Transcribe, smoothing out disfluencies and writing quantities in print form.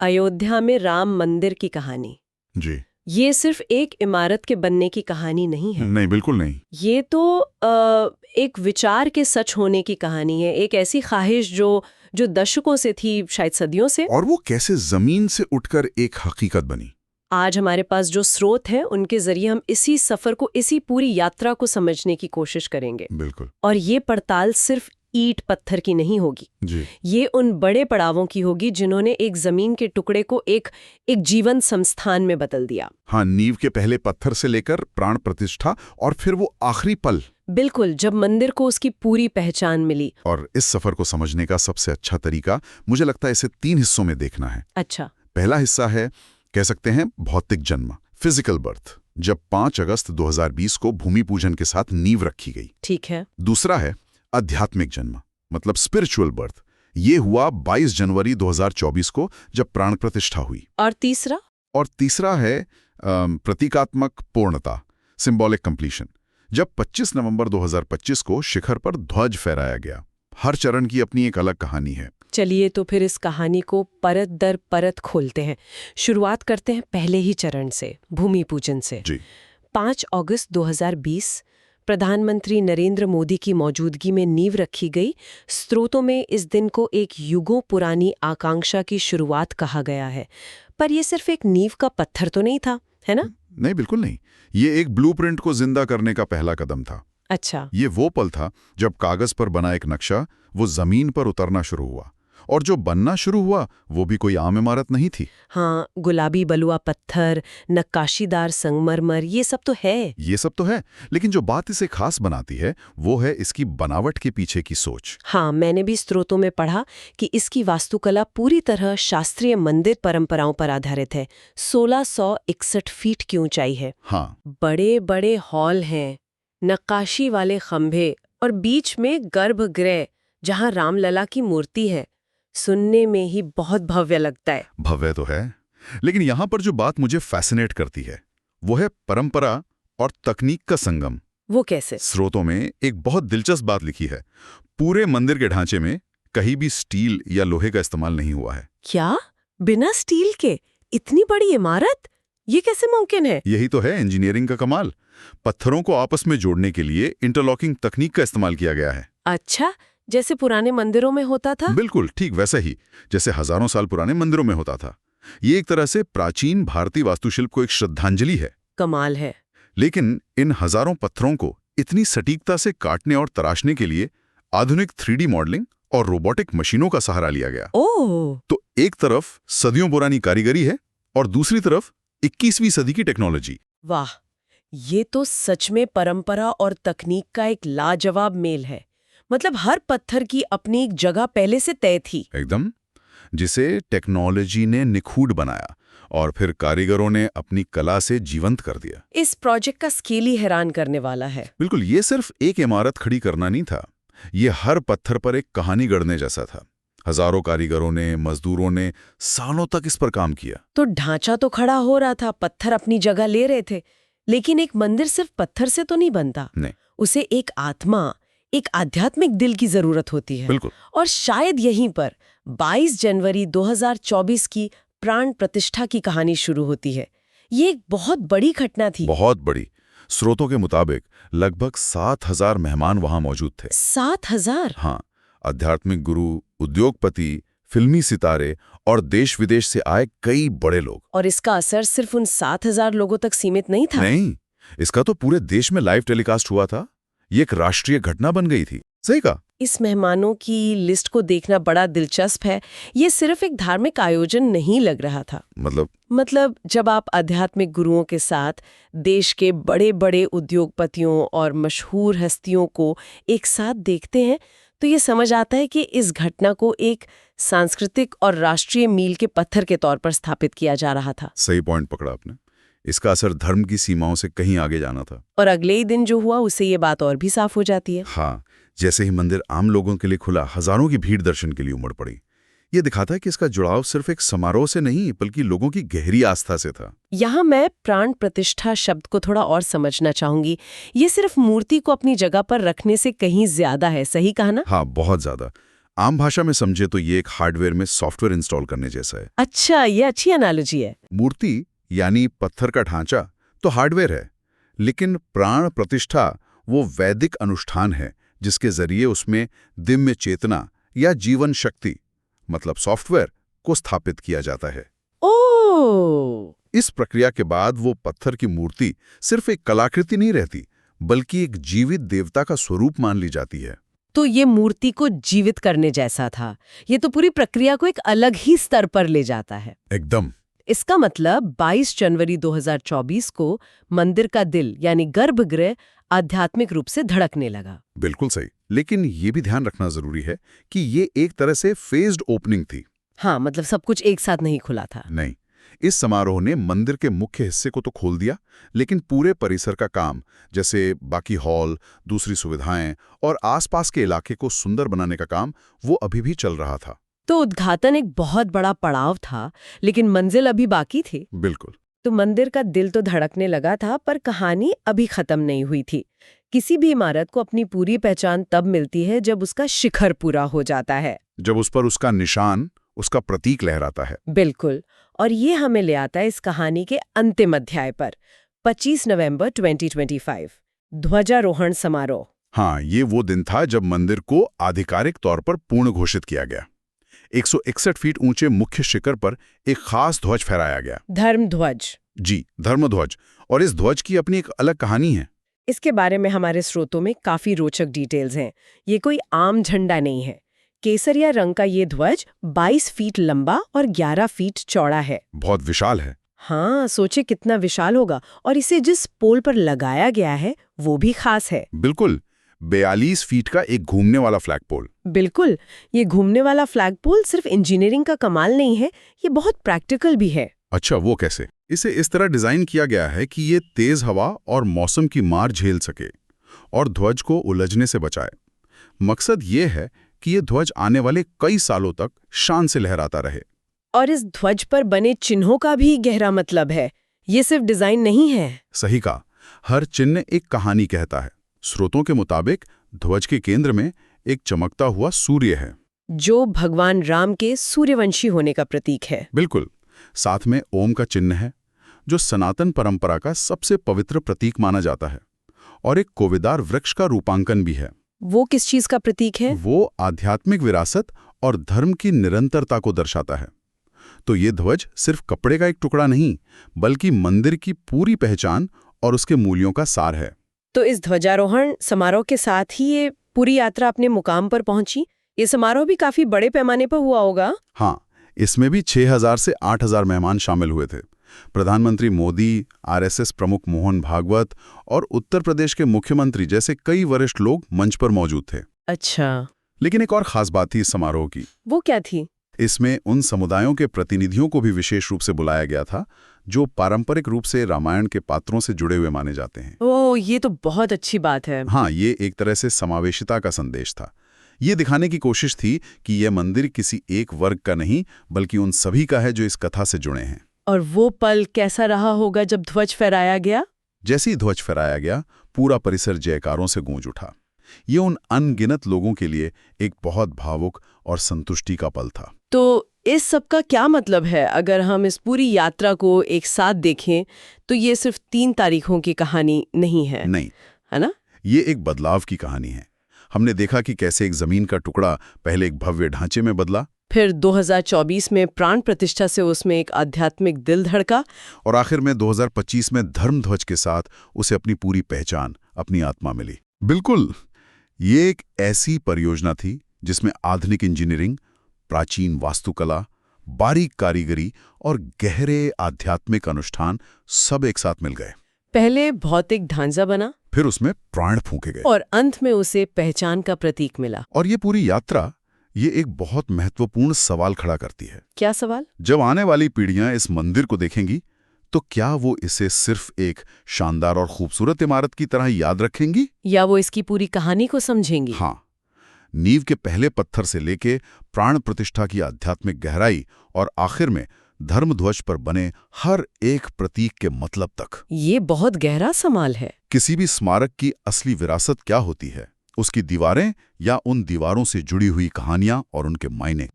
अयोध्या में राम मंदिर की कहानी। जी। ये सिर्फ एक इमारत के बनने की कहानी नहीं है। नहीं, बिल्कुल नहीं। ये तो एक विचार के सच होने की कहानी है, एक ऐसी ख्वाहिश जो दशकों से थी, शायद सदियों से। और वो कैसे जमीन से उठकर एक हकीकत बनी। आज हमारे पास जो स्रोत हैं, उनके जरिए हम इसी सफर को, इसी पूरी यात्रा को समझने की कोशिश करेंगे। बिल्कुल। और ये पड़ताल सिर्फ ईंट पत्थर की नहीं होगी। जी। ये उन बड़े पड़ावों की होगी जिन्होंने एक जमीन के टुकड़े को एक जीवन संस्थान में बदल दिया। हाँ, नींव के पहले पत्थर से लेकर प्राण प्रतिष्ठा और फिर वो आखिरी पल। बिल्कुल, जब मंदिर को उसकी पूरी पहचान मिली। और इस सफर को समझने का सबसे अच्छा तरीका, मुझे लगता है, इसे 3 हिस्सों में देखना है। अच्छा। पहला हिस्सा है, कह सकते हैं, भौतिक जन्म, फिजिकल बर्थ, जब 5 अगस्त 2020 को भूमि पूजन के साथ नींव रखी गई। ठीक है। दूसरा है आध्यात्मिक जन्म, मतलब स्पिरिचुअल बर्थ। ये हुआ 22 जनवरी 2024 को, जब प्राण प्रतिष्ठा हुई। और तीसरा है प्रतीकात्मक पूर्णता, सिंबॉलिक कंप्लीशन, जब 25 नवंबर 2025 को शिखर पर ध्वज फहराया गया। हर चरण की अपनी एक अलग कहानी है। चलिए तो फिर इस कहानी को परत दर परत खोलते हैं। शुरुआत करते हैं पहले ही चरण से, भूमि पूजन से। जी। 5 अगस्त 2020 प्रधानमंत्री नरेंद्र मोदी की मौजूदगी में नींव रखी गई। स्रोतों में इस दिन को एक युगों पुरानी आकांक्षा की शुरुआत कहा गया है। पर यह सिर्फ एक नींव का पत्थर तो नहीं था, है ना? नहीं, बिल्कुल नहीं। ये एक ब्लूप्रिंट को जिंदा करने का पहला कदम था। अच्छा। ये वो पल था जब कागज पर बना एक नक्शा वो जमीन पर उतरना शुरू हुआ। और जो बनना शुरू हुआ वो भी कोई आम इमारत नहीं थी। हाँ, गुलाबी बलुआ पत्थर, नक्काशीदार संगमरमर, ये सब तो है। लेकिन जो बात इसे खास बनाती है वो है इसकी बनावट के पीछे की सोच। हाँ, मैंने भी स्रोतों में पढ़ा कि इसकी वास्तुकला पूरी तरह शास्त्रीय मंदिर परंपराओं पर आधारित है। 1661 फीट की ऊंचाई है। हाँ। बड़े बड़े हॉल हैं, नक्काशी वाले खंभे और बीच में गर्भगृह जहाँ रामलला की मूर्ति है। सुनने में ही बहुत भव्य लगता है। भव्य तो है, लेकिन यहाँ पर जो बात मुझे फैसिनेट करती है वो है परंपरा और तकनीक का संगम। वो कैसे? स्रोतों में एक बहुत दिलचस्प बात लिखी है। पूरे मंदिर के ढांचे में कहीं भी स्टील या लोहे का इस्तेमाल नहीं हुआ है। क्या? बिना स्टील के इतनी बड़ी इमारत? ये कैसे मुमकिन है? यही तो है इंजीनियरिंग का कमाल। पत्थरों को आपस में जोड़ने के लिए इंटरलॉकिंग तकनीक का इस्तेमाल किया गया है। अच्छा, जैसे पुराने मंदिरों में होता था? बिल्कुल ठीक वैसा ही, जैसे हजारों साल पुराने मंदिरों में होता था। ये एक तरह से प्राचीन भारतीय वास्तुशिल्प को एक श्रद्धांजलि है। कमाल है। लेकिन इन हजारों पत्थरों को इतनी सटीकता से काटने और तराशने के लिए आधुनिक 3D मॉडलिंग और रोबोटिक मशीनों का सहारा लिया गया। ओह! तो एक तरफ सदियों पुरानी कारीगरी है और दूसरी तरफ 21वीं सदी की टेक्नोलॉजी। वाह, ये तो सच में परंपरा और तकनीक का एक लाजवाब मेल है। मतलब हर पत्थर की अपनी एक जगह पहले से तय थी। एकदम, जिसे टेक्नोलॉजी ने निखूट बनाया और फिर कारीगरों ने अपनी कला से जीवंत कर दिया। इस प्रोजेक्ट का स्केल ही हैरान करने वाला है। बिल्कुल, ये सिर्फ एक इमारत खड़ी करना नहीं था, ये हर पत्थर पर एक कहानी गढ़ने जैसा था। हजारों कारीगरों ने, मजदूरों ने सालों तक इस पर काम किया। तो ढांचा तो खड़ा हो रहा था, पत्थर अपनी जगह ले रहे थे, लेकिन एक मंदिर सिर्फ पत्थर से तो नहीं बनता। नहीं। उसे एक आत्मा, एक आध्यात्मिक दिल की जरूरत होती है। बिल्कुल। और शायद यहीं पर 22 जनवरी 2024 की प्राण प्रतिष्ठा की कहानी शुरू होती है। ये एक बहुत बड़ी घटना थी। बहुत बड़ी। स्रोतों के मुताबिक लगभग 7,000 मेहमान वहां मौजूद थे। 7,000? हाँ, आध्यात्मिक गुरु, उद्योगपति, फिल्मी सितारे और देश विदेश से आए कई बड़े लोग। और इसका असर सिर्फ उन 7,000 लोगों तक सीमित नहीं था। नहीं, इसका तो पूरे देश में लाइव टेलीकास्ट हुआ था। ये एक राष्ट्रीय घटना बन गई थी। सही कहा। इस मेहमानों की लिस्ट को देखना बड़ा दिलचस्प है। ये सिर्फ एक धार्मिक आयोजन नहीं लग रहा था। मतलब जब आप आध्यात्मिक गुरुओं के साथ देश के बड़े बड़े उद्योगपतियों और मशहूर हस्तियों को एक साथ देखते हैं तो ये समझ आता है कि इस घटना को एक सांस्कृतिक और राष्ट्रीय मील के पत्थर के तौर पर स्थापित किया जा रहा था। सही पॉइंट पकड़ा आपने। इसका असर धर्म की सीमाओं से कहीं आगे जाना था। और अगले ही दिन जो हुआ उससे ये बात और भी साफ हो जाती है। हाँ, जैसे ही मंदिर आम लोगों के लिए खुला, हजारों की भीड़ दर्शन के लिए उमड़ पड़ी। ये दिखाता है कि इसका जुड़ाव सिर्फ एक समारोह से नहीं बल्कि लोगों की गहरी आस्था से था। यहाँ मैं प्राण प्रतिष्ठा शब्द को थोड़ा और समझना चाहूंगी। ये सिर्फ मूर्ति को अपनी जगह पर रखने से कहीं ज्यादा है, सही कहा ना? हाँ, बहुत ज्यादा। आम भाषा में समझे तो ये एक हार्डवेयर में सॉफ्टवेयर इंस्टॉल करने जैसा है। अच्छा, ये अच्छी एनालॉजी है। मूर्ति यानी पत्थर का ढांचा तो हार्डवेयर है, लेकिन प्राण प्रतिष्ठा वो वैदिक अनुष्ठान है जिसके जरिए उसमें दिव्य चेतना या जीवन शक्ति मतलब सॉफ्टवेयर को स्थापित किया जाता है। ओह! इस प्रक्रिया के बाद वो पत्थर की मूर्ति सिर्फ एक कलाकृति नहीं रहती, बल्कि एक जीवित देवता का स्वरूप मान ली जाती है। तो ये मूर्ति को जीवित करने जैसा था। ये तो पूरी प्रक्रिया को एक अलग ही स्तर पर ले जाता है। एकदम। इसका मतलब 22 जनवरी 2024 को मंदिर का दिल यानी गर्भगृह आध्यात्मिक रूप से धड़कने लगा। बिल्कुल सही। लेकिन ये भी ध्यान रखना जरूरी है कि ये एक तरह से फेज्ड ओपनिंग थी। हाँ, मतलब सब कुछ एक साथ नहीं खुला था। नहीं, इस समारोह ने मंदिर के मुख्य हिस्से को तो खोल दिया, लेकिन पूरे परिसर का काम जैसे बाकी हॉल, दूसरी सुविधाएं और आसपास के इलाके को सुंदर बनाने का काम वो अभी भी चल रहा था। तो उद्घाटन एक बहुत बड़ा पड़ाव था, लेकिन मंजिल अभी बाकी थी। बिल्कुल। तो मंदिर का दिल तो धड़कने लगा था, पर कहानी अभी खत्म नहीं हुई थी। किसी भी इमारत को अपनी पूरी पहचान तब मिलती है जब उसका शिखर पूरा हो जाता है, जब उस पर उसका निशान, उसका प्रतीक लहराता है। बिल्कुल। और ये हमें ले आता है इस कहानी के अंतिम अध्याय पर, 25 नवंबर 2025, ध्वजारोहण समारोह। हाँ, ये वो दिन था जब मंदिर को आधिकारिक तौर पर पूर्ण घोषित किया गया। 161 फीट ऊंचे मुख्य शिखर पर एक खास ध्वज फहराया गया। धर्म ध्वज। जी, धर्म ध्वज। और इस ध्वज की अपनी एक अलग कहानी है। इसके बारे में हमारे स्रोतों में काफी रोचक डिटेल्स हैं। ये कोई आम झंडा नहीं है। केसरिया रंग का ये ध्वज 22 फीट लंबा और 11 फीट चौड़ा है। बहुत विशाल है। हाँ, सोचे कितना विशाल होगा। और इसे जिस पोल पर लगाया गया है वो भी खास है। बिल्कुल, 42 फीट का एक घूमने वाला फ्लैग पोल। बिल्कुल, ये घूमने वाला फ्लैग पोल सिर्फ इंजीनियरिंग का कमाल नहीं है, ये बहुत प्रैक्टिकल भी है। अच्छा, वो कैसे? इसे इस तरह डिजाइन किया गया है कि ये तेज हवा और मौसम की मार झेल सके और ध्वज को उलझने से बचाए। मकसद ये है कि ये ध्वज आने वाले कई सालों तक शान से लहराता रहे। और इस ध्वज पर बने चिन्हों का भी गहरा मतलब है। ये सिर्फ डिजाइन नहीं है। सही कहा, हर चिन्ह एक कहानी कहता है। स्रोतों के मुताबिक ध्वज के केंद्र में एक चमकता हुआ सूर्य है, जो भगवान राम के सूर्यवंशी होने का प्रतीक है। बिल्कुल। साथ में ओम का चिन्ह है, जो सनातन परंपरा का सबसे पवित्र प्रतीक माना जाता है। और एक कोवेदार वृक्ष का रूपांकन भी है। वो किस चीज का प्रतीक है? वो आध्यात्मिक विरासत और धर्म की निरंतरता को दर्शाता है। तो ये ध्वज सिर्फ कपड़े का एक टुकड़ा नहीं, बल्कि मंदिर की पूरी पहचान और उसके मूल्यों का सार है। तो इस ध्वजारोहण समारोह के साथ ही ये पूरी यात्रा अपने मुकाम पर पहुंची। ये समारोह भी काफी बड़े पैमाने पर हुआ होगा। हाँ, इसमें भी 6000 से 8000 मेहमान शामिल हुए थे। प्रधानमंत्री मोदी, आरएसएस प्रमुख मोहन भागवत और उत्तर प्रदेश के मुख्यमंत्री जैसे कई वरिष्ठ लोग मंच पर मौजूद थे। अच्छा, लेकिन एक और खास बात थी इस समारोह की। वो क्या थी? इसमें उन समुदायों के प्रतिनिधियों को भी विशेष रूप से बुलाया गया था जो पारंपरिक रूप से रामायण के पात्रों से जुड़े हुए माने जाते हैं। ओह, ये तो बहुत अच्छी बात है। हाँ, ये एक तरह से समावेशिता का संदेश था। ये दिखाने की कोशिश थी कि यह मंदिर किसी एक वर्ग का नहीं, बल्कि उन सभी का है जो इस कथा से जुड़े हैं। और वो पल कैसा रहा होगा जब ध्वज फहराया गया? जैसे ही ध्वज फहराया गया, पूरा परिसर जयकारों से गूंज उठा। ये उन अनगिनत लोगों के लिए एक बहुत भावुक और संतुष्टि का पल था। तो इस सब का क्या मतलब है? अगर हम इस पूरी यात्रा को एक साथ देखें तो ये सिर्फ 3 तारीखों की कहानी नहीं है। नहीं, है ना? ये एक बदलाव की कहानी है। हमने देखा कि कैसे एक जमीन का टुकड़ा पहले एक भव्य ढांचे में बदला, फिर 2024 में प्राण प्रतिष्ठा से उसमें एक आध्यात्मिक दिल धड़का, और आखिर में 2025 में धर्म ध्वज के साथ उसे अपनी पूरी पहचान, अपनी आत्मा मिली। बिल्कुल, ये एक ऐसी परियोजना थी जिसमें आधुनिक इंजीनियरिंग, प्राचीन वास्तुकला, बारीक कारीगरी और गहरे आध्यात्मिक अनुष्ठान सब एक साथ मिल गए। पहले भौतिक ढांचा बना, फिर उसमें प्राण फूंके गए, और अंत में उसे पहचान का प्रतीक मिला। और ये पूरी यात्रा ये एक बहुत महत्वपूर्ण सवाल खड़ा करती है। क्या सवाल? जब आने वाली पीढ़ियां इस मंदिर को देखेंगी तो क्या वो इसे सिर्फ एक शानदार और खूबसूरत इमारत की तरह याद रखेंगी, या वो इसकी पूरी कहानी को समझेंगी? हाँ, नींव के पहले पत्थर से लेके प्राण प्रतिष्ठा की आध्यात्मिक गहराई और आखिर में धर्म ध्वज पर बने हर एक प्रतीक के मतलब तक। ये बहुत गहरा सवाल है। किसी भी स्मारक की असली विरासत क्या होती है, उसकी दीवारें या उन दीवारों से जुड़ी हुई कहानियां और उनके मायने।